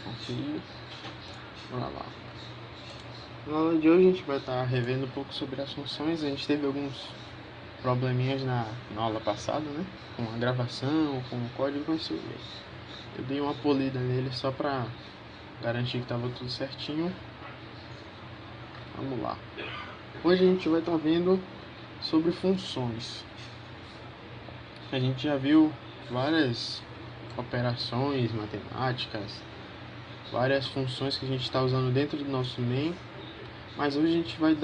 Conferir. Bora lá. Na aula de hoje a gente vai estar revendo um pouco sobre as funções. A gente teve alguns probleminhas na aula passada, né? Com a gravação, com o código, mas eu dei uma polida nele só para garantir que estava tudo certinho. Vamos lá. Hoje a gente vai estar vendo sobre funções. A gente já viu várias operações matemáticas, várias funções que a gente está usando dentro do nosso main, mas hoje a gente vai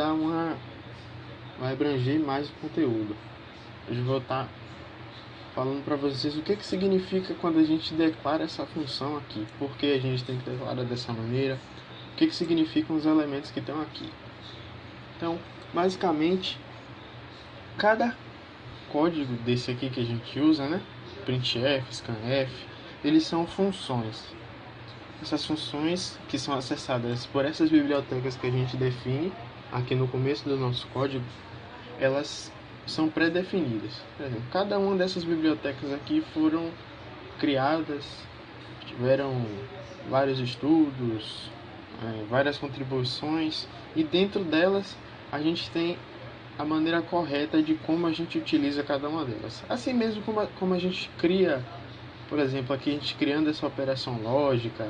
abranger mais o conteúdo. Hoje eu vou estar falando para vocês o que significa quando a gente declara essa função aqui, por que a gente tem que declarar dessa maneira, o que significam os elementos que estão aqui. Então, basicamente, cada código desse aqui que a gente usa, né, printf, scanf, eles são funções. Essas funções que são acessadas por essas bibliotecas que a gente define aqui no começo do nosso código, elas são pré-definidas. Por exemplo, cada uma dessas bibliotecas aqui foram criadas, tiveram vários estudos, várias contribuições, e dentro delas a gente tem a maneira correta de como a gente utiliza cada uma delas. Assim mesmo como a gente cria, por exemplo, aqui a gente criando essa operação lógica,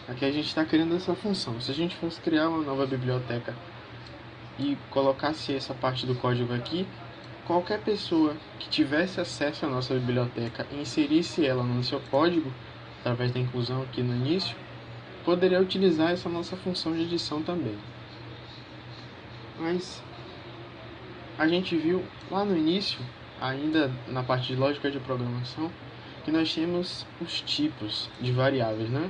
aqui a gente está criando essa função. Se a gente fosse criar uma nova biblioteca e colocasse essa parte do código aqui, qualquer pessoa que tivesse acesso à nossa biblioteca e inserisse ela no seu código, através da inclusão aqui no início, poderia utilizar essa nossa função de edição também. Mas a gente viu lá no início, ainda na parte de lógica de programação, que nós temos os tipos de variáveis, né?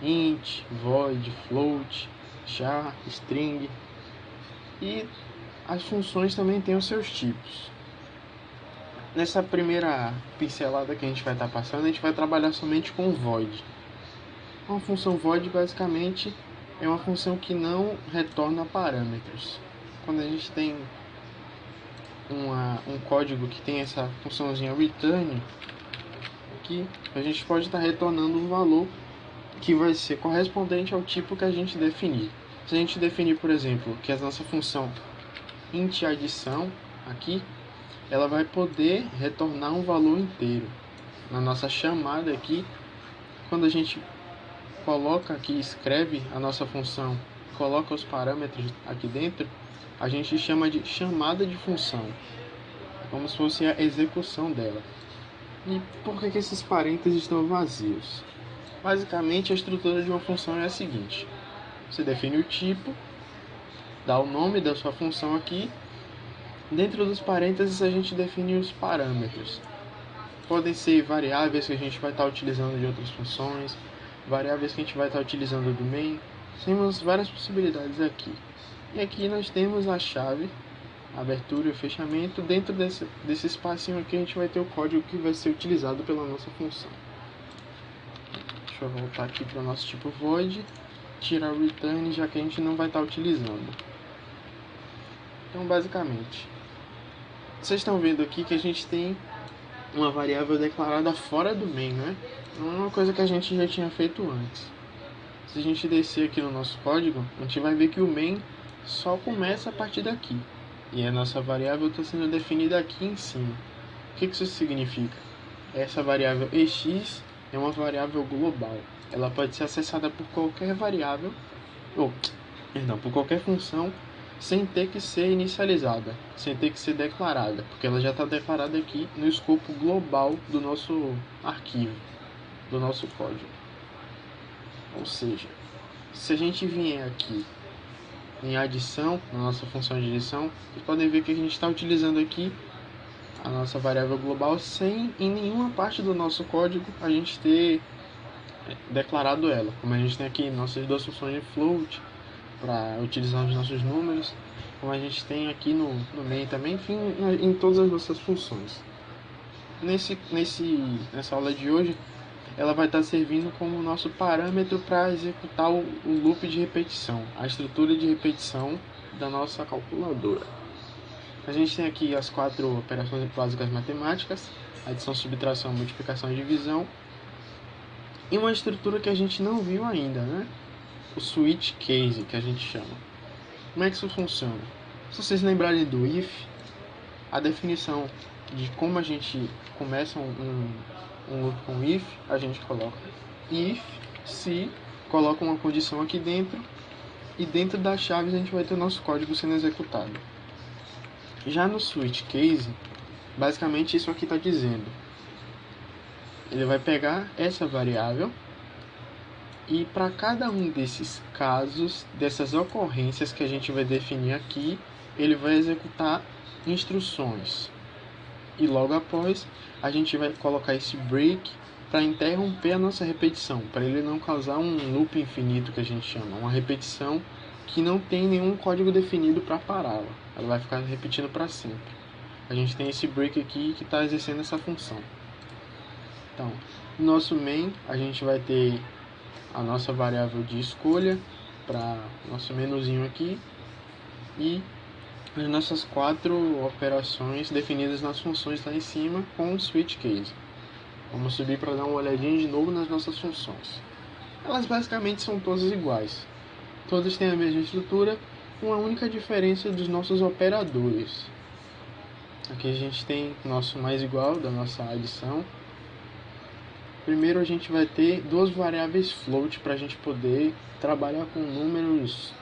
Int, void, float, char, string. E as funções também têm os seus tipos. Nessa primeira pincelada que a gente vai estar passando, a gente vai trabalhar somente com void. Uma função void basicamente é uma função que não retorna parâmetros. Quando a gente tem um código que tem essa funçãozinha return, que a gente pode estar retornando um valor que vai ser correspondente ao tipo que a gente definir. Se a gente definir, por exemplo, que a nossa função int adição aqui, ela vai poder retornar um valor inteiro. Na nossa chamada aqui, quando a gente coloca aqui, escreve a nossa função, coloca os parâmetros aqui dentro, a gente chama de chamada de função, como se fosse a execução dela. E por que esses parênteses estão vazios? Basicamente, a estrutura de uma função é a seguinte: você define o tipo, dá o nome da sua função aqui, dentro dos parênteses a gente define os parâmetros. Podem ser variáveis que a gente vai estar utilizando de outras funções, variáveis que a gente vai estar utilizando do main. Temos várias possibilidades aqui. E aqui nós temos a chave, a abertura e o fechamento. Dentro desse espacinho aqui a gente vai ter o código que vai ser utilizado pela nossa função. Deixa eu voltar aqui para o nosso tipo void, tirar o return, já que a gente não vai estar utilizando. Então, basicamente, vocês estão vendo aqui que a gente tem uma variável declarada fora do main, né? Não é uma coisa que a gente já tinha feito antes. Se a gente descer aqui no nosso código, a gente vai ver que o main só começa a partir daqui. E a nossa variável está sendo definida aqui em cima. O que isso significa? Essa variável ex é uma variável global. Ela pode ser acessada por qualquer variável, por qualquer função, sem ter que ser inicializada, sem ter que ser declarada, porque ela já está declarada aqui no escopo global do nosso arquivo, do nosso código. Ou seja, se a gente vier aqui em adição, na nossa função de adição, vocês podem ver que a gente está utilizando aqui a nossa variável global sem em nenhuma parte do nosso código a gente ter declarado ela, como a gente tem aqui nossas duas funções de float para utilizar os nossos números, como a gente tem aqui no main também, enfim, em todas as nossas funções. Nessa aula de hoje, ela vai estar servindo como nosso parâmetro para executar o loop de repetição, a estrutura de repetição da nossa calculadora. A gente tem aqui as 4 operações básicas matemáticas: adição, subtração, multiplicação e divisão. E uma estrutura que a gente não viu ainda, né? O switch case, que a gente chama. Como é que isso funciona? Se vocês lembrarem do if, a definição de como a gente começa um loop com if, a gente coloca if, se, coloca uma condição aqui dentro, e dentro das chaves a gente vai ter o nosso código sendo executado. Já no switch case, basicamente isso aqui está dizendo, ele vai pegar essa variável e para cada um desses casos, dessas ocorrências que a gente vai definir aqui, ele vai executar instruções. E logo após, a gente vai colocar esse break para interromper a nossa repetição, para ele não causar um loop infinito que a gente chama, uma repetição que não tem nenhum código definido para pará-la. Ela vai ficar repetindo para sempre. A gente tem esse break aqui que está exercendo essa função. Então, no nosso main, a gente vai ter a nossa variável de escolha para nosso menuzinho aqui e as nossas 4 operações definidas nas funções lá em cima com o switch case. Vamos subir para dar uma olhadinha de novo nas nossas funções. Elas basicamente são todas iguais. Todas têm a mesma estrutura, com a única diferença dos nossos operadores. Aqui a gente tem nosso mais igual da nossa adição. Primeiro a gente vai ter 2 variáveis float para a gente poder trabalhar com números,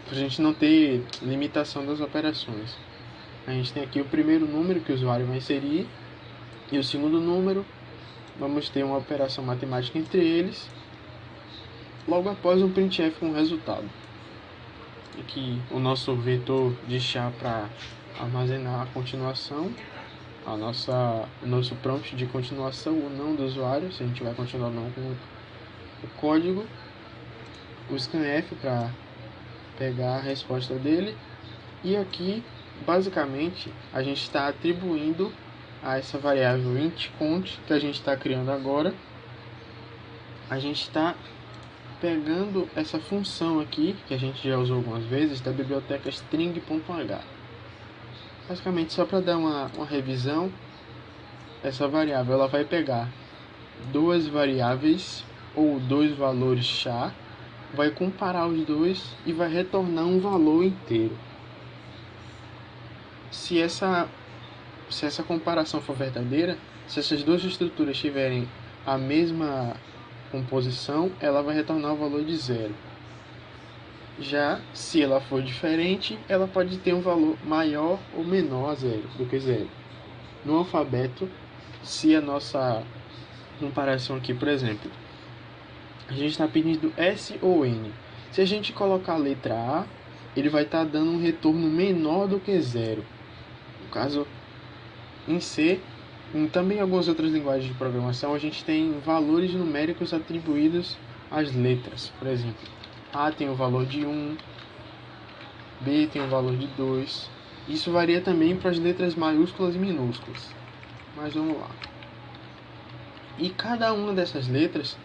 para a gente não ter limitação das operações. A gente tem aqui o primeiro número que o usuário vai inserir e o segundo número. Vamos ter uma operação matemática entre eles, logo após um printf com o resultado. Aqui o nosso vetor de chá para armazenar a continuação, o nosso prompt de continuação ou não do usuário, se a gente vai continuar ou não com o código, o scanf para pegar a resposta dele, e aqui basicamente a gente está atribuindo a essa variável int_cont que a gente está criando agora, a gente está pegando essa função aqui que a gente já usou algumas vezes da biblioteca string.h. Basicamente, só para dar uma revisão, essa variável ela vai pegar 2 variáveis ou 2 valores char, vai comparar os dois e vai retornar um valor inteiro. Se essa comparação for verdadeira, se essas duas estruturas tiverem a mesma composição, ela vai retornar o valor de 0. Já se ela for diferente, ela pode ter um valor maior ou menor a 0 do que 0. No alfabeto, se a nossa comparação aqui, por exemplo, a gente está pedindo S ou N. Se a gente colocar a letra A, ele vai estar dando um retorno menor do que 0. No caso, em C, e também em algumas outras linguagens de programação, a gente tem valores numéricos atribuídos às letras. Por exemplo, A tem o valor de 1, B tem o valor de 2. Isso varia também para as letras maiúsculas e minúsculas. Mas vamos lá. E cada uma dessas letras,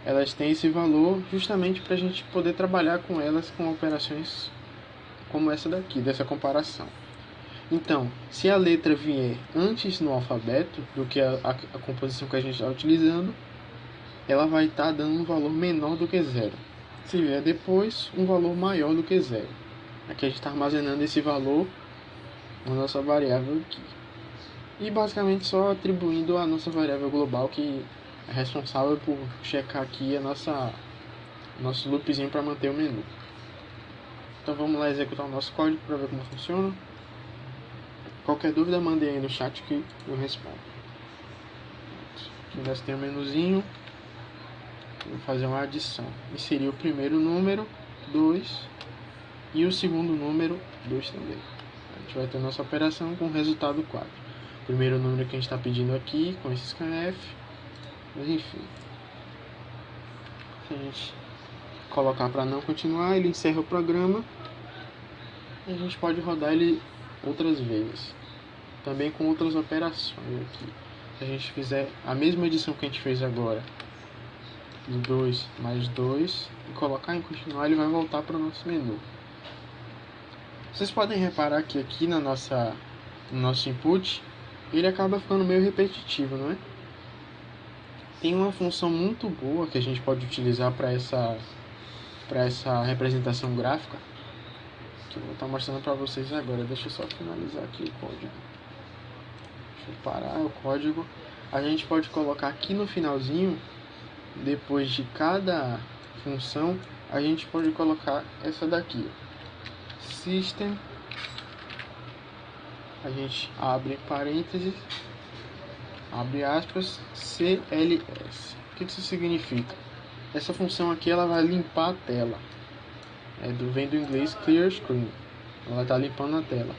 elas têm esse valor justamente para a gente poder trabalhar com elas com operações como essa daqui, dessa comparação. Então, se a letra vier antes no alfabeto do que a composição que a gente está utilizando, ela vai estar dando um valor menor do que 0. Se vier depois, um valor maior do que 0. Aqui a gente está armazenando esse valor na nossa variável aqui. E basicamente só atribuindo a nossa variável global que é responsável por checar aqui nosso loopzinho para manter o menu. Então vamos lá executar o nosso código para ver como funciona. Qualquer dúvida, mande aí no chat que eu respondo. Aqui nós temos o menuzinho. Vou fazer uma adição. Inserir o primeiro número, 2, e o segundo número, 2 também. A gente vai ter nossa operação com o resultado 4. O primeiro número que a gente está pedindo aqui, com esse scanf. Mas enfim. Se a gente colocar para não continuar, ele encerra o programa. E a gente pode rodar ele outras vezes. Também com outras operações aqui. Se a gente fizer a mesma edição que a gente fez agora, 2 mais 2, e colocar em continuar, ele vai voltar para o nosso menu. Vocês podem reparar que aqui no nosso input, ele acaba ficando meio repetitivo, não é? tem uma função muito boa que a gente pode utilizar para essa representação gráfica, que eu vou estar mostrando para vocês agora. Deixa eu só finalizar aqui o código. Deixa eu parar o código. A gente pode colocar aqui no finalzinho, depois de cada função, a gente pode colocar essa daqui, system, a gente abre parênteses, abre aspas, CLS. O que isso significa? Essa função aqui ela vai limpar a tela. Vem do inglês clear screen. Ela está limpando a tela.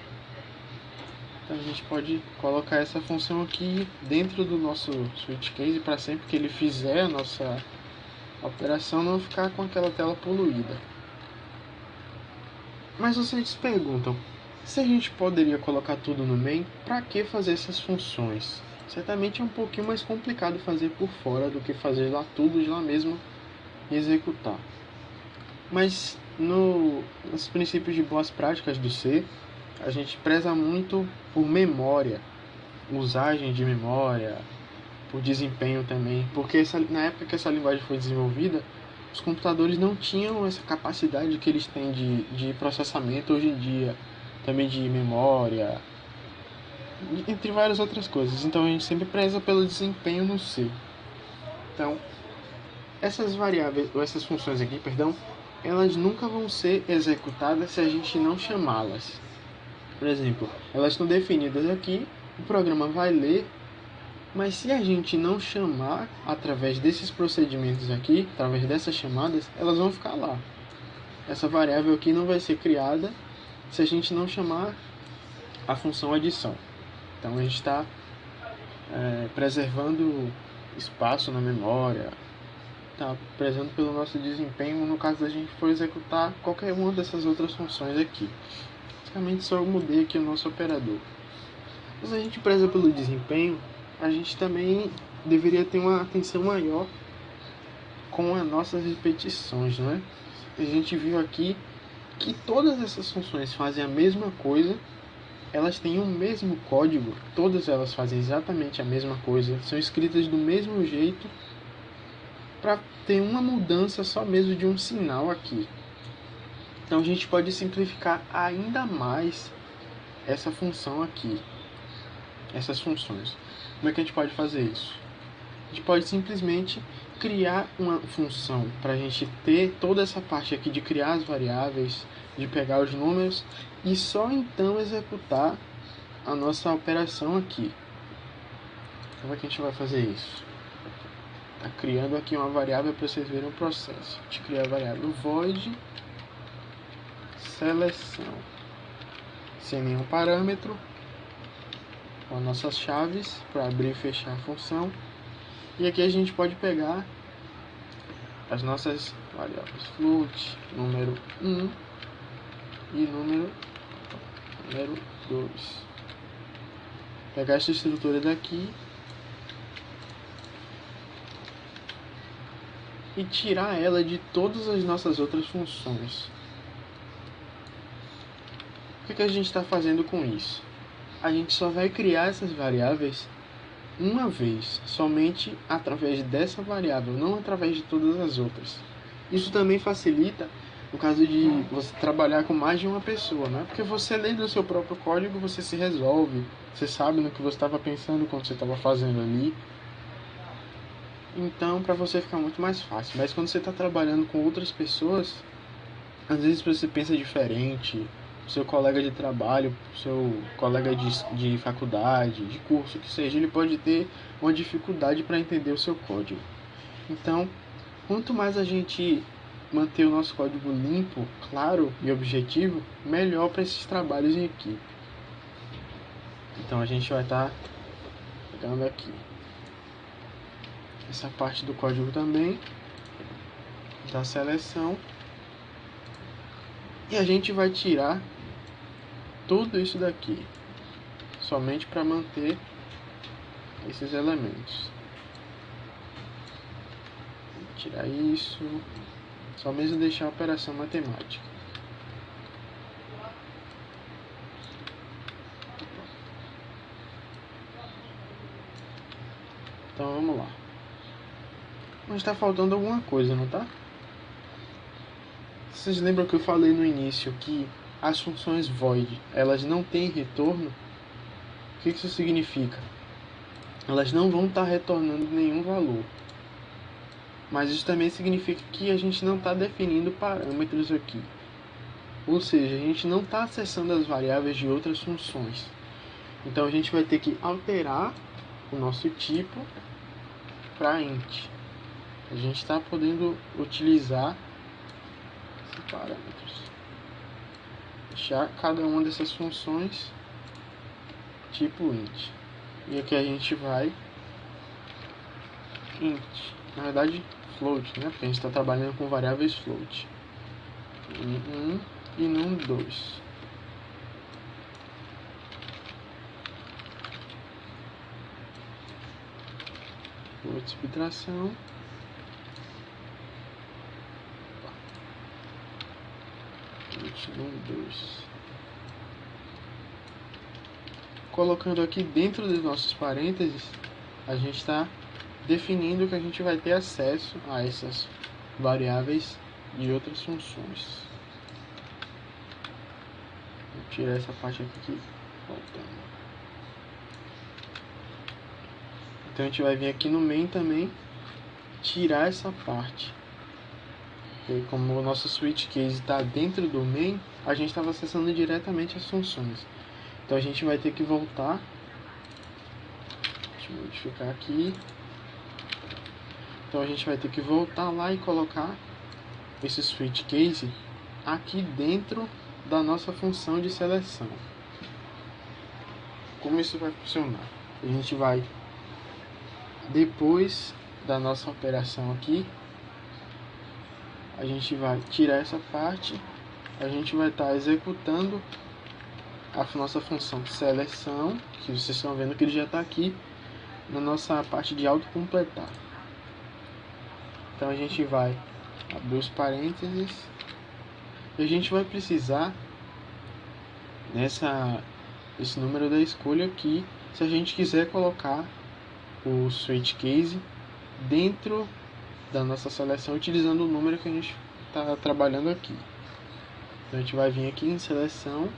Então a gente pode colocar essa função aqui dentro do nosso switch case para sempre que ele fizer a nossa operação não ficar com aquela tela poluída. Mas vocês se perguntam, se a gente poderia colocar tudo no main, para que fazer essas funções? Certamente é um pouquinho mais complicado fazer por fora do que fazer lá tudo de lá mesmo e executar. Mas nos princípios de boas práticas do C, a gente preza muito por memória, usagem de memória, por desempenho também, porque na época que essa linguagem foi desenvolvida, os computadores não tinham essa capacidade que eles têm de processamento hoje em dia, também de memória, entre várias outras coisas. Então a gente sempre preza pelo desempenho no C. Então, essas variáveis, ou essas funções aqui, perdão, elas nunca vão ser executadas se a gente não chamá-las. Por exemplo, elas estão definidas aqui, o programa vai ler, mas se a gente não chamar através desses procedimentos aqui, através dessas chamadas, elas vão ficar lá. Essa variável aqui não vai ser criada se a gente não chamar a função adição. Então a gente está preservando espaço na memória, está prezando pelo nosso desempenho no caso da gente for executar qualquer uma dessas outras funções aqui. Basicamente só eu mudei aqui o nosso operador. Mas a gente preza pelo desempenho, a gente também deveria ter uma atenção maior com as nossas repetições, não é? A gente viu aqui que todas essas funções fazem a mesma coisa, elas têm o mesmo código, todas elas fazem exatamente a mesma coisa, são escritas do mesmo jeito, para ter uma mudança só mesmo de um sinal aqui. Então a gente pode simplificar ainda mais essa função aqui, essas funções. Como é que a gente pode fazer isso? A gente pode simplesmente criar uma função para a gente ter toda essa parte aqui de criar as variáveis, de pegar os números e só então executar a nossa operação aqui. Como é que a gente vai fazer isso? Está criando aqui uma variável para vocês verem o processo. A gente cria a variável void seleção sem nenhum parâmetro, com as nossas chaves para abrir e fechar a função. E aqui a gente pode pegar as nossas variáveis float, número 1 e número 2. Pegar essa estrutura daqui e tirar ela de todas as nossas outras funções. O que a gente está fazendo com isso? A gente só vai criar essas variáveis uma vez, somente através dessa variável, não através de todas as outras. Isso também facilita no caso de você trabalhar com mais de uma pessoa, né? Porque você lendo o seu próprio código, você se resolve, você sabe no que você estava pensando quando você estava fazendo ali. Então, para você fica muito mais fácil. Mas quando você está trabalhando com outras pessoas, às vezes você pensa diferente, seu colega de trabalho, seu colega de faculdade, de curso, que seja, ele pode ter uma dificuldade para entender o seu código. Então, quanto mais a gente manter o nosso código limpo, claro e objetivo, melhor para esses trabalhos em equipe. Então a gente vai estar pegando aqui essa parte do código também, da seleção, e a gente vai tirar tudo isso daqui, somente para manter esses elementos. Vou tirar isso, só mesmo deixar a operação matemática. Então vamos lá. Mas está faltando alguma coisa, não tá? Vocês lembram que eu falei no início que as funções void, elas não têm retorno? O que isso significa? Elas não vão estar retornando nenhum valor. Mas isso também significa que a gente não está definindo parâmetros aqui. Ou seja, a gente não está acessando as variáveis de outras funções. Então a gente vai ter que alterar o nosso tipo para int. A gente está podendo utilizar esses parâmetros. Deixar cada uma dessas funções tipo int. E aqui a gente vai int. Na verdade, float, né? Porque a gente está trabalhando com variáveis float. Num1 e num2. Float subtração. Float num2. Colocando aqui dentro dos nossos parênteses, a gente está definindo que a gente vai ter acesso a essas variáveis de outras funções. Vou tirar essa parte aqui que faltando. Então a gente vai vir aqui no main também, tirar essa parte. Porque como o nosso switch case está dentro do main, a gente estava acessando diretamente as funções. Então a gente vai ter que voltar. Deixa eu modificar aqui. Então a gente vai ter que voltar lá e colocar esse switch case aqui dentro da nossa função de seleção. Como isso vai funcionar? A gente vai, depois da nossa operação aqui, a gente vai tirar essa parte, a gente vai estar executando a nossa função seleção, que vocês estão vendo que ele já está aqui na nossa parte de autocompletar. Então a gente vai abrir os parênteses e a gente vai precisar esse número da escolha aqui, se a gente quiser colocar o switch case dentro da nossa seleção utilizando o número que a gente está trabalhando aqui. Então a gente vai vir aqui em seleção,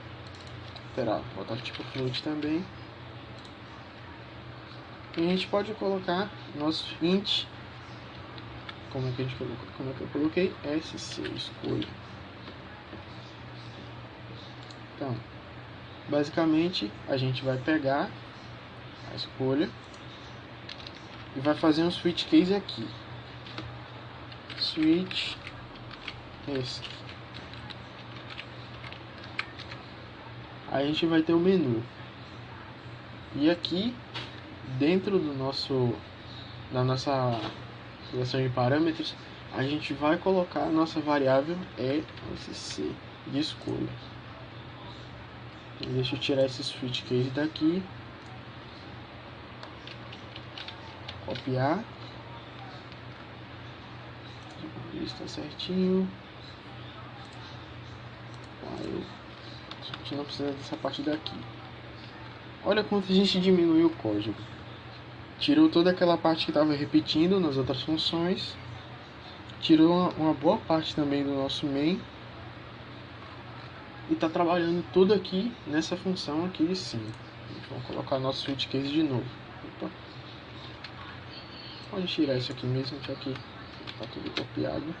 botar tipo float também. E a gente pode colocar nosso int, como é que eu coloquei? SC, escolha. Então, basicamente a gente vai pegar a escolha e vai fazer um switch case aqui. Switch esse. Aí a gente vai ter o menu. E aqui dentro da nossa seleção de parâmetros, a gente vai colocar a nossa variável ESC de escolha. Então, deixa eu tirar esse switch case daqui, copiar, isso está certinho. A gente não precisa dessa parte daqui. Olha quanto a gente diminuiu o código. Tirou toda aquela parte que estava repetindo nas outras funções. Tirou uma boa parte também do nosso main. E está trabalhando tudo aqui nessa função aqui de cima. Vamos colocar nosso switch case de novo. Opa. Pode tirar isso aqui mesmo, já que está tudo copiado.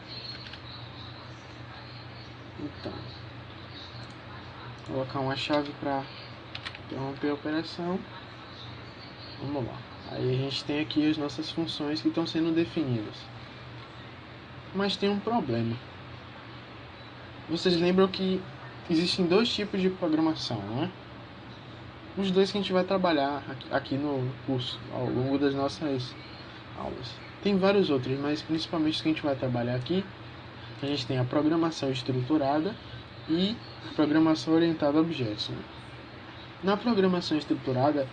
Então, colocar uma chave para interromper a operação. Vamos lá. Aí a gente tem aqui as nossas funções que estão sendo definidas. Mas tem um problema. Vocês lembram que existem dois tipos de programação, não é? Os dois que a gente vai trabalhar aqui no curso, ao longo das nossas aulas. Tem vários outros, mas principalmente os que a gente vai trabalhar aqui, a gente tem a programação estruturada e a programação orientada a objetos. Né? Na programação estruturada,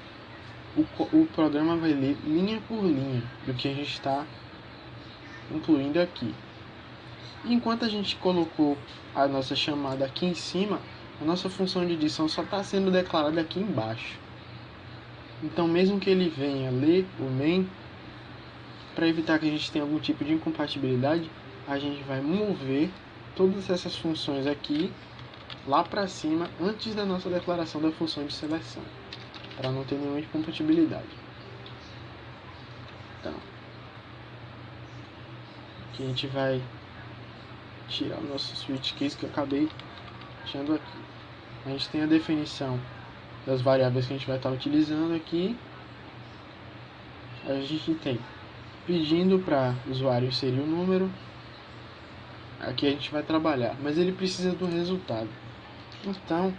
o programa vai ler linha por linha do que a gente está incluindo aqui. E enquanto a gente colocou a nossa chamada aqui em cima, a nossa função de edição só está sendo declarada aqui embaixo. Então, mesmo que ele venha ler o main, para evitar que a gente tenha algum tipo de incompatibilidade, a gente vai mover todas essas funções aqui lá para cima antes da nossa declaração da função de seleção, para não ter nenhuma incompatibilidade. Então, aqui a gente vai tirar o nosso switch case que eu acabei deixando aqui. A gente tem a definição das variáveis que a gente vai estar utilizando aqui. A gente tem pedindo para o usuário inserir o número. Aqui a gente vai trabalhar, mas ele precisa do resultado. Então,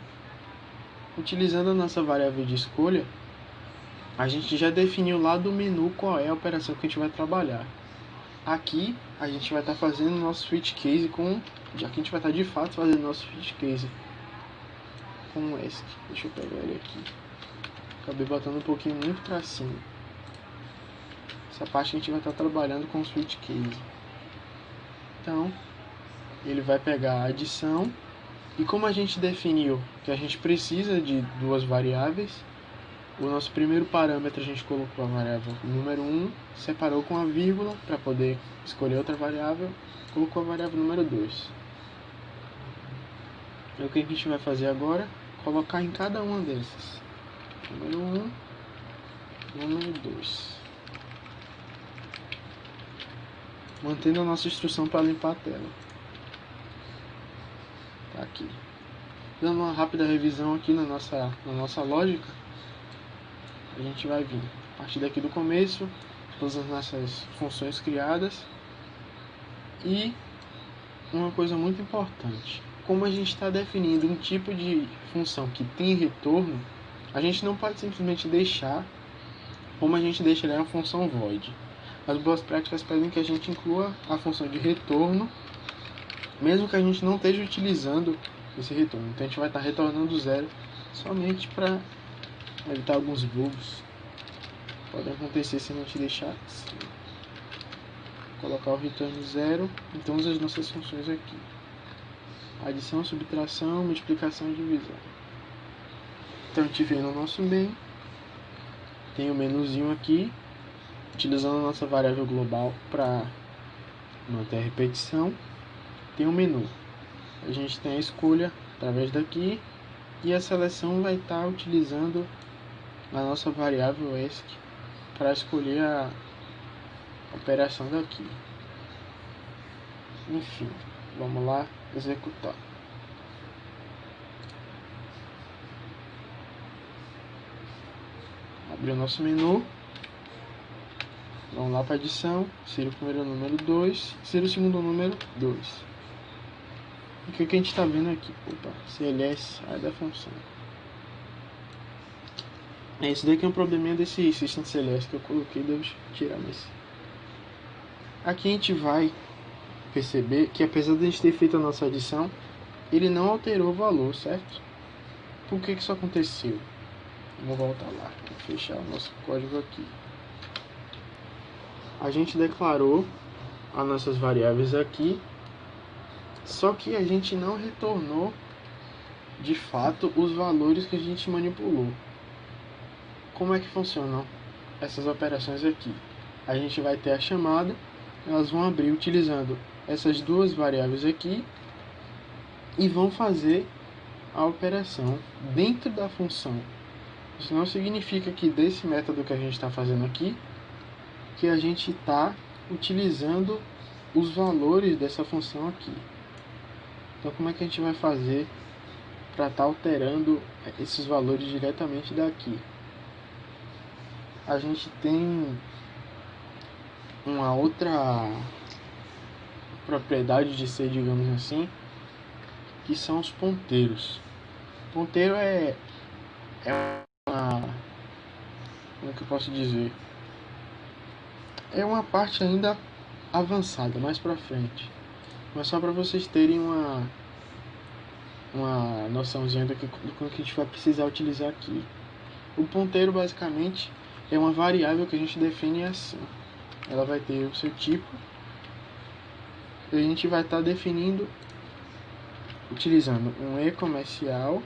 utilizando a nossa variável de escolha, a gente já definiu lá do menu qual é a operação que a gente vai trabalhar. Aqui a gente vai estar fazendo nosso switch case já que a gente vai estar de fato fazendo nosso switch case com o ESC. Deixa eu pegar ele aqui. Acabei botando um pouquinho muito para cima. Essa parte a gente vai estar trabalhando com o switch case. Então, ele vai pegar a adição. E como a gente definiu que a gente precisa de duas variáveis, o nosso primeiro parâmetro a gente colocou a variável número 1, separou com a vírgula para poder escolher outra variável, colocou a variável número 2. E o que a gente vai fazer agora? Colocar em cada uma dessas. Número 1, número 2. Mantendo a nossa instrução para limpar a tela. Tá aqui. Dando uma rápida revisão aqui na nossa lógica, a gente vai vir a partir daqui do começo, todas as nossas funções criadas. E uma coisa muito importante, como a gente está definindo um tipo de função que tem retorno, a gente não pode simplesmente deixar como a gente deixaria uma função void. As boas práticas pedem que a gente inclua a função de retorno, mesmo que a gente não esteja utilizando esse retorno. Então a gente vai estar retornando zero somente para evitar alguns bugs que podem acontecer se a gente deixar assim. Colocar o retorno zero em todas as nossas funções aqui: adição, subtração, multiplicação e divisão. Então a gente vem no nosso main, tem o menuzinho aqui, utilizando a nossa variável global para manter a repetição. Tem o menu, a gente tem a escolha através daqui, e a seleção vai estar utilizando a nossa variável ESC para escolher a operação daqui. Enfim, vamos lá executar. Abrir o nosso menu. Vamos lá para adição. Insira o primeiro número 2. Insira o segundo número 2. O que a gente está vendo aqui? Opa, CLS, área da função. Esse daqui é um probleminha desse System CLS que eu coloquei, devo tirar, mas aqui a gente vai perceber que apesar de a gente ter feito a nossa adição, ele não alterou o valor, certo? Por que isso aconteceu? Vamos voltar lá, vou fechar o nosso código aqui. A gente declarou as nossas variáveis aqui, só que a gente não retornou de fato os valores que a gente manipulou. Como é que funcionam essas operações aqui? A gente vai ter a chamada, elas vão abrir utilizando essas duas variáveis aqui e vão fazer a operação dentro da função. Isso não significa que desse método que a gente está fazendo aqui, que a gente está utilizando os valores dessa função aqui. Então como é que a gente vai fazer para estar alterando esses valores diretamente daqui? A gente tem uma outra propriedade de C, digamos assim, que são os ponteiros. Ponteiro é uma, como é que eu posso dizer? É uma parte ainda avançada, mais pra frente. Mas só para vocês terem uma noçãozinha do que a gente vai precisar utilizar aqui. O ponteiro basicamente é uma variável que a gente define assim. Ela vai ter o seu tipo. E a gente vai estar definindo utilizando um E comercial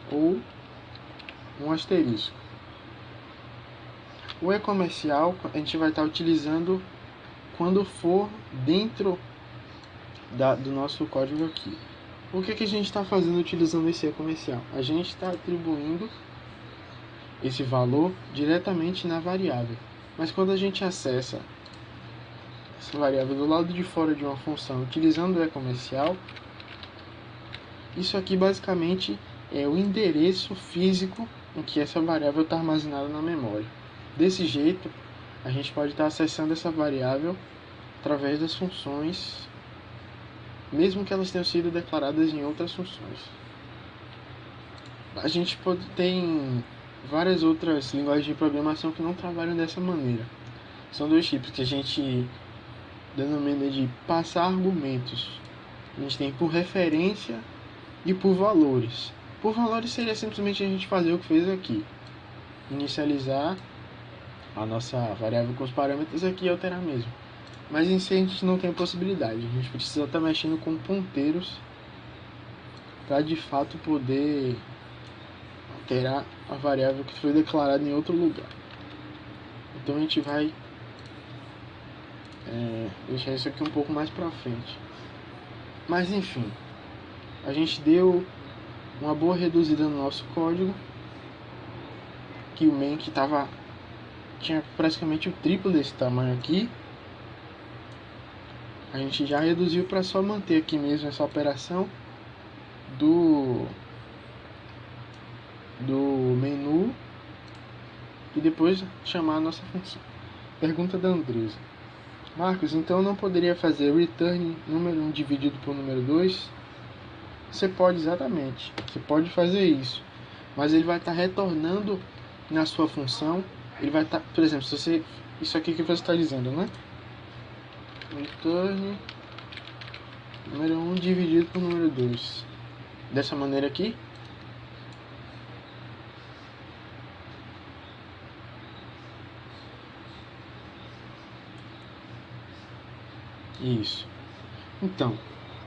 ou um asterisco. O e-comercial a gente vai estar utilizando quando for dentro do nosso código aqui. O que a gente está fazendo utilizando esse e-comercial? A gente está atribuindo esse valor diretamente na variável. Mas quando a gente acessa essa variável do lado de fora de uma função utilizando o e-comercial, isso aqui basicamente é o endereço físico em que essa variável está armazenada na memória. Desse jeito, a gente pode estar acessando essa variável através das funções, mesmo que elas tenham sido declaradas em outras funções. A gente tem várias outras linguagens de programação que não trabalham dessa maneira. São dois tipos que a gente denomina de passar argumentos. A gente tem por referência e por valores. Por valores seria simplesmente a gente fazer o que fez aqui. Inicializar a nossa variável com os parâmetros aqui e alterar mesmo. Mas em si a gente não tem possibilidade. A gente precisa estar mexendo com ponteiros para de fato poder alterar a variável que foi declarada em outro lugar. Então a gente vai deixar isso aqui um pouco mais para frente. Mas enfim, a gente deu uma boa reduzida no nosso código, que o main que tinha praticamente o triplo desse tamanho aqui, a gente já reduziu para só manter aqui mesmo essa operação do menu e depois chamar a nossa função. Pergunta da Andresa: Marcos, então eu não poderia fazer return número 1 dividido por número 2? Você pode, exatamente. Você pode fazer isso. Mas ele vai estar retornando na sua função. Ele vai estar, por exemplo, se você, isso aqui que você está dizendo, né? Return número 1 dividido por número 2. Dessa maneira aqui. Isso. Então,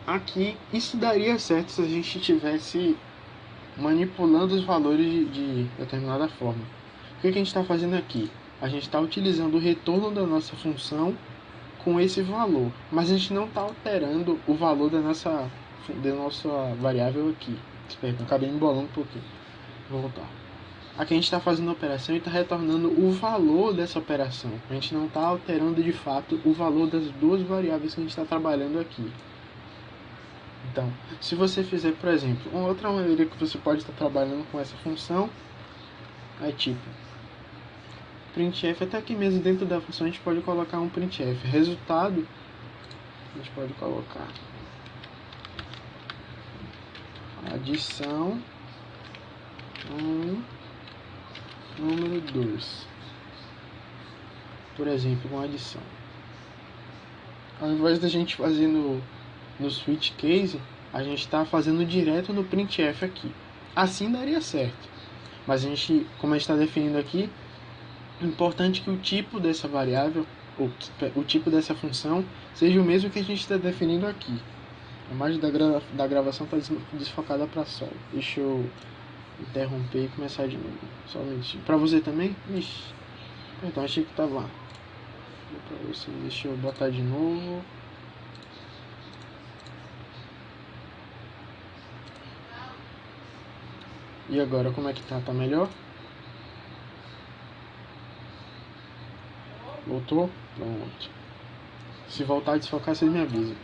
aqui isso daria certo se a gente estivesse manipulando os valores de determinada forma. O que a gente está fazendo aqui? A gente está utilizando o retorno da nossa função com esse valor, mas a gente não está alterando o valor da nossa variável aqui. Perdão, acabei me embolando um pouquinho. Vou voltar. Aqui a gente está fazendo a operação e está retornando o valor dessa operação. A gente não está alterando de fato o valor das duas variáveis que a gente está trabalhando aqui. Então, se você fizer, por exemplo, uma outra maneira que você pode estar trabalhando com essa função é tipo printf. Até aqui mesmo dentro da função a gente pode colocar um printf. Resultado, a gente pode colocar adição número 2, por exemplo, uma adição. Ao invés da gente fazer no switch case, a gente está fazendo direto no printf aqui. Assim daria certo, mas como a gente está definindo aqui, é importante que o tipo dessa variável, o tipo dessa função, seja o mesmo que a gente está definindo aqui. A imagem da gravação está desfocada para solo. Deixa eu interromper e começar de novo. Só um minutinho. Para você também? Ixi. Então achei que estava. Para você, deixa eu botar de novo. E agora como é que tá? Tá melhor? Voltou? Pronto. Se voltar a desfocar, vocês me avisam.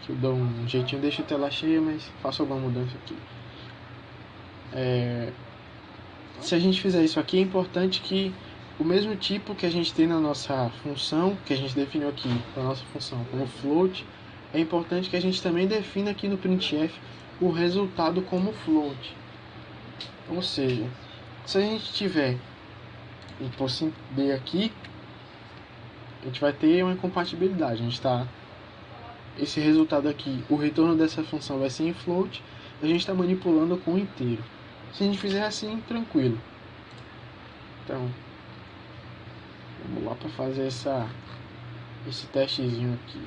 Que eu dou um jeitinho, deixo a tela cheia, mas faço alguma mudança aqui. Se a gente fizer isso aqui, é importante que o mesmo tipo que a gente tem na nossa função, que a gente definiu aqui para a nossa função como float, é importante que a gente também defina aqui no printf o resultado como float. Ou seja, se a gente tiver um pocinho B aqui, a gente vai ter uma incompatibilidade. Esse resultado aqui, o retorno dessa função vai ser em float, a gente está manipulando com o inteiro. Se a gente fizer assim, tranquilo. Então, vamos lá para fazer esse testezinho aqui.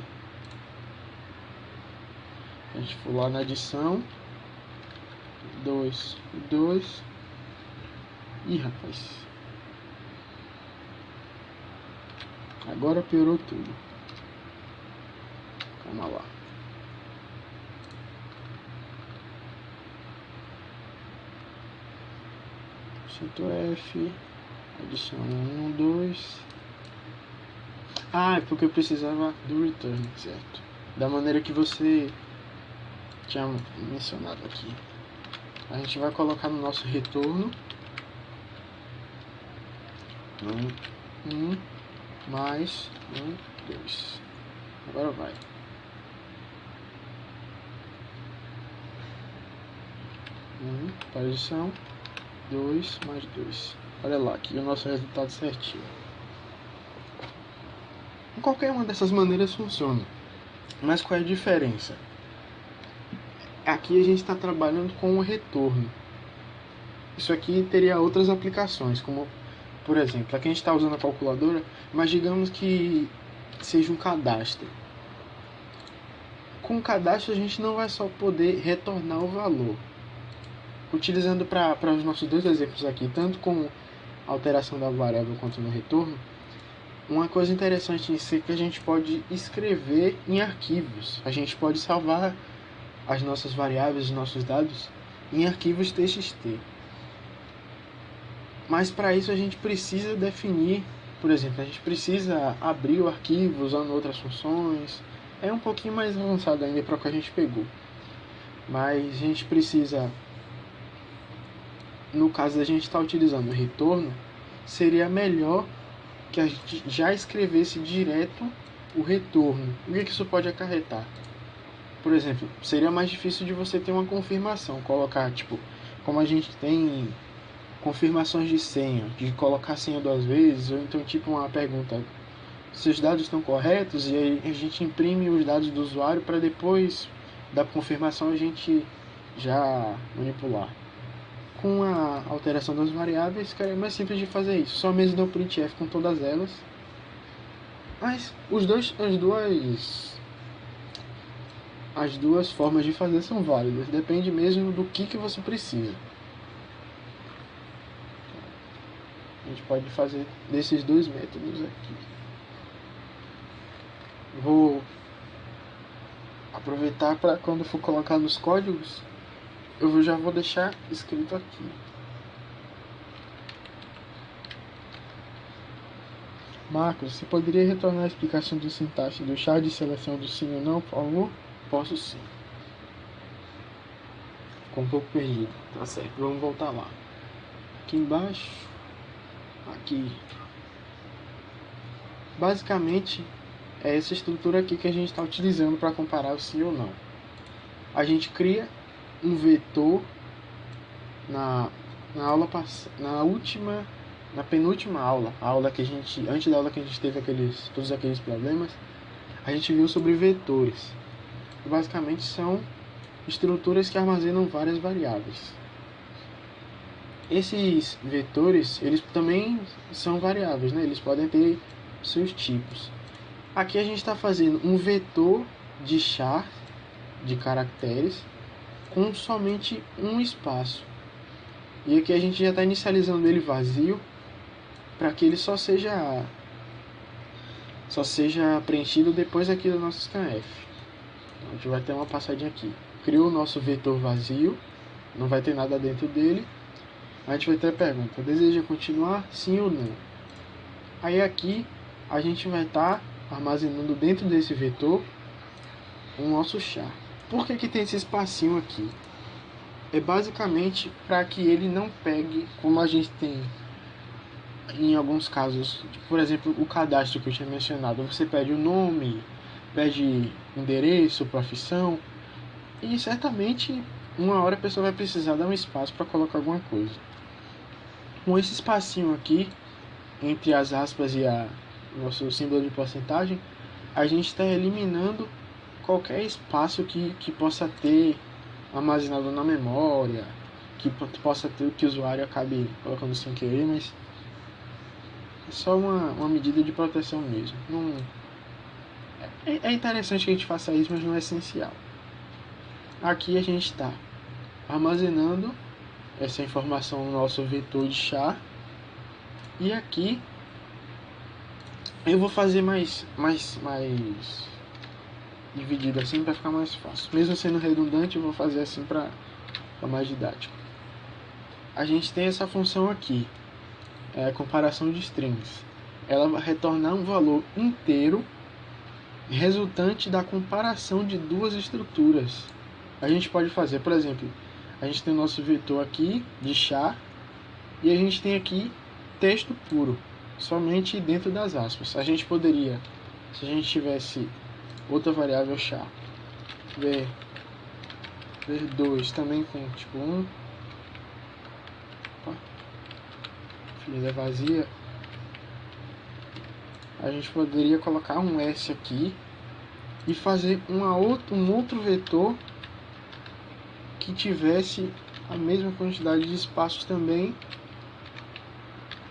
A gente for lá na adição 2. Ih, rapaz. Agora piorou tudo. Calma lá. Ctrl F. Adiciona 1, 2. Ah, é porque eu precisava do return, certo? Da maneira que você tinha mencionado aqui. A gente vai colocar no nosso retorno 1 mais 1, 2. Agora vai. 1 para adição, 2 mais 2. Olha lá, aqui o nosso resultado certinho. Qualquer uma dessas maneiras funciona. Mas qual é a diferença? Aqui a gente está trabalhando com o retorno. Isso aqui teria outras aplicações, como por exemplo, aqui a gente está usando a calculadora, mas digamos que seja um cadastro. Com o cadastro a gente não vai só poder retornar o valor. Utilizando para os nossos dois exemplos aqui, tanto com a alteração da variável quanto no retorno, uma coisa interessante em si é que a gente pode escrever em arquivos. A gente pode salvar as nossas variáveis, os nossos dados, em arquivos TXT. Mas para isso a gente precisa definir, por exemplo, a gente precisa abrir o arquivo usando outras funções. É um pouquinho mais avançado ainda para o que a gente pegou. Mas a gente precisa, no caso da gente estar utilizando o retorno, seria melhor que a gente já escrevesse direto o retorno. O que isso pode acarretar? Por exemplo, seria mais difícil de você ter uma confirmação, colocar, tipo, como a gente tem confirmações de senha, de colocar senha 2 vezes, ou então tipo uma pergunta, se os dados estão corretos, e aí a gente imprime os dados do usuário para depois da confirmação a gente já manipular. Com a alteração das variáveis, é mais simples de fazer isso. Só mesmo dar o printf com todas elas. Mas as duas formas de fazer são válidas. Depende mesmo do que você precisa. A gente pode fazer desses dois métodos aqui. Vou aproveitar para quando for colocar nos códigos, eu já vou deixar escrito aqui. Marcos, você poderia retornar a explicação de sintaxe do char de seleção do sim ou não, por favor? Posso sim. Ficou um pouco perdido. Tá certo, vamos voltar lá. Aqui embaixo. Aqui. Basicamente, é essa estrutura aqui que a gente está utilizando para comparar o sim ou não. A gente cria um vetor na penúltima aula, a aula que a gente, antes da aula que a gente teve todos aqueles problemas, a gente viu sobre vetores. Basicamente são estruturas que armazenam várias variáveis. Esses vetores, eles também são variáveis, né? Eles podem ter seus tipos. Aqui a gente está fazendo um vetor de char de caracteres com somente um espaço. E aqui a gente já está inicializando ele vazio para que ele só seja preenchido depois aqui do nosso scanf. Então, a gente vai ter uma passadinha aqui. Criou o nosso vetor vazio, não vai ter nada dentro dele. A gente vai ter a pergunta: deseja continuar? Sim ou não? Aí aqui a gente vai estar armazenando dentro desse vetor o nosso char. Por que tem esse espacinho aqui? É basicamente para que ele não pegue, como a gente tem em alguns casos, por exemplo, o cadastro que eu tinha mencionado. Você pede o nome, pede endereço, profissão, e certamente uma hora a pessoa vai precisar dar um espaço para colocar alguma coisa. Com esse espacinho aqui, entre as aspas e o nosso símbolo de porcentagem, a gente está eliminando qualquer espaço que possa ter armazenado na memória, que possa ter que o usuário acabe colocando sem querer, mas é só uma medida de proteção mesmo. Não, é interessante que a gente faça isso, mas não é essencial. Aqui a gente está armazenando essa informação no nosso vetor de char, e aqui Eu vou fazer mais dividido assim para ficar mais fácil. Mesmo sendo redundante, eu vou fazer assim para mais didático. A gente tem essa função aqui, a comparação de strings. Ela vai retornar um valor inteiro resultante da comparação de duas estruturas. A gente pode fazer, por exemplo, a gente tem o nosso vetor aqui de char e a gente tem aqui texto puro, somente dentro das aspas. A gente poderia, se a gente tivesse outra variável char, ver2 também com tipo 1, filha vazia, a gente poderia colocar um S aqui e fazer um outro vetor que tivesse a mesma quantidade de espaços também,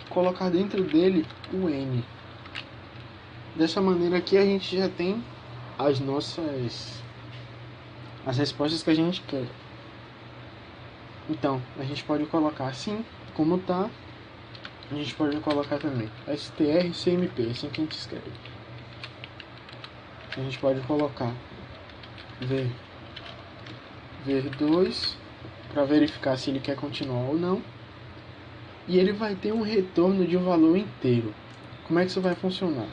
colocar dentro dele o N. Dessa maneira aqui a gente já tem as respostas que a gente quer. Então a gente pode colocar assim como está. A gente pode colocar também strcmp, assim que a gente escreve. A gente pode colocar ver2 para verificar se ele quer continuar ou não. E ele vai ter um retorno de um valor inteiro. Como é que isso vai funcionar?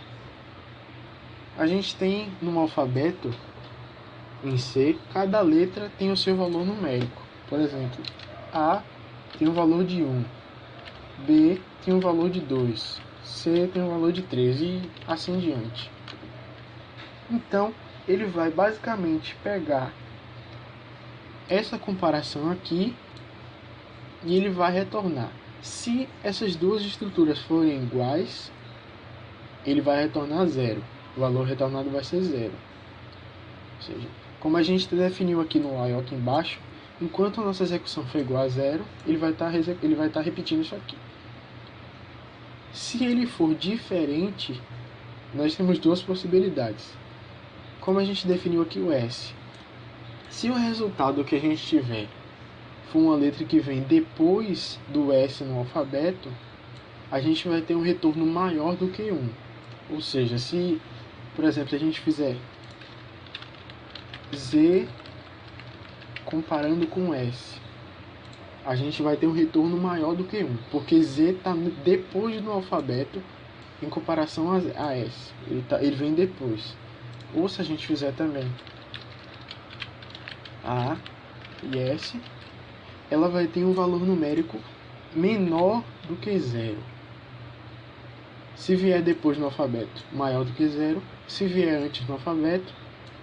A gente tem no alfabeto, em C, cada letra tem o seu valor numérico. Por exemplo, A tem um valor de 1, B tem um valor de 2, C tem um valor de 3 e assim diante. Então, ele vai basicamente pegar essa comparação aqui e ele vai retornar. Se essas duas estruturas forem iguais, ele vai retornar 0. O valor retornado vai ser 0. Ou seja, como a gente definiu aqui no while aqui embaixo, enquanto a nossa execução for igual a 0, ele vai estar repetindo isso aqui. Se ele for diferente, nós temos duas possibilidades. Como a gente definiu aqui o S, se o resultado que a gente tiver for uma letra que vem depois do S no alfabeto, a gente vai ter um retorno maior do que 1. Ou seja, se, por exemplo, a gente fizer Z comparando com S, a gente vai ter um retorno maior do que 1, porque Z está depois do alfabeto em comparação a S. Ele vem depois. Ou se a gente fizer também A e S, ela vai ter um valor numérico menor do que 0. Se vier depois no alfabeto, maior do que 0. Se vier antes no alfabeto,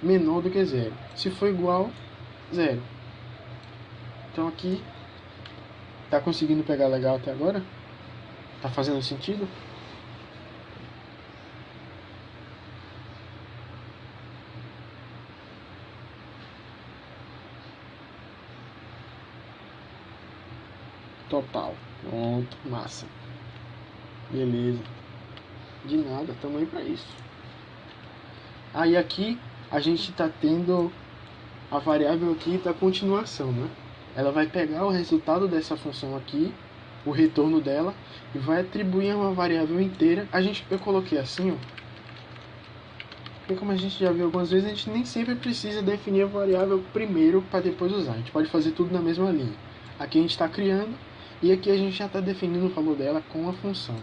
menor do que 0. Se for igual, 0. Então aqui, tá conseguindo pegar legal até agora? Tá fazendo sentido? Total. Pronto, massa. Beleza. De nada, tamo aí pra isso. Aí aqui a gente tá tendo a variável aqui da continuação, né? Ela vai pegar o resultado dessa função aqui, o retorno dela, e vai atribuir a uma variável inteira. Eu coloquei assim, ó, porque como a gente já viu algumas vezes, a gente nem sempre precisa definir a variável primeiro para depois usar. A gente pode fazer tudo na mesma linha. Aqui a gente está criando e aqui a gente já está definindo o valor dela com a função.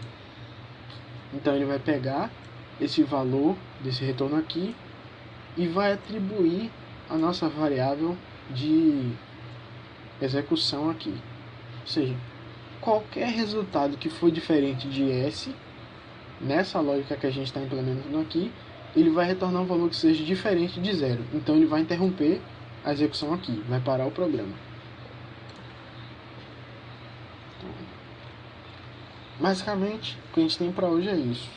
Então ele vai pegar esse valor desse retorno aqui e vai atribuir a nossa variável de execução aqui. Ou seja, qualquer resultado que for diferente de S, nessa lógica que a gente está implementando aqui, ele vai retornar um valor que seja diferente de 0. Então ele vai interromper a execução aqui, vai parar o programa. Então, basicamente, o que a gente tem para hoje é isso.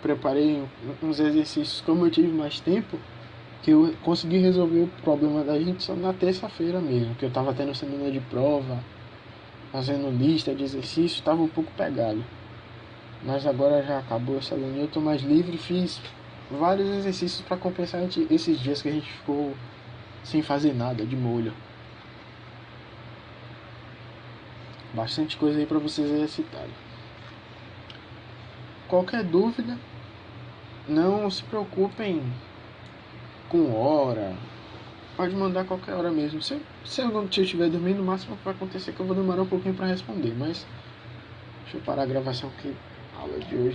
Preparei uns exercícios, como eu tive mais tempo, que eu consegui resolver o problema da gente só na terça-feira mesmo, que eu estava tendo semana de prova, fazendo lista de exercícios, estava um pouco pegado. Mas agora já acabou essa agonia, eu estou mais livre, fiz vários exercícios para compensar esses dias que a gente ficou sem fazer nada, de molho. Bastante coisa aí para vocês exercitarem. Qualquer dúvida, Não se preocupem com hora. Pode mandar qualquer hora mesmo. Se algum dia eu estiver dormindo, o máximo que vai acontecer é que eu vou demorar um pouquinho para responder. Mas deixa eu parar a gravação, que a aula de hoje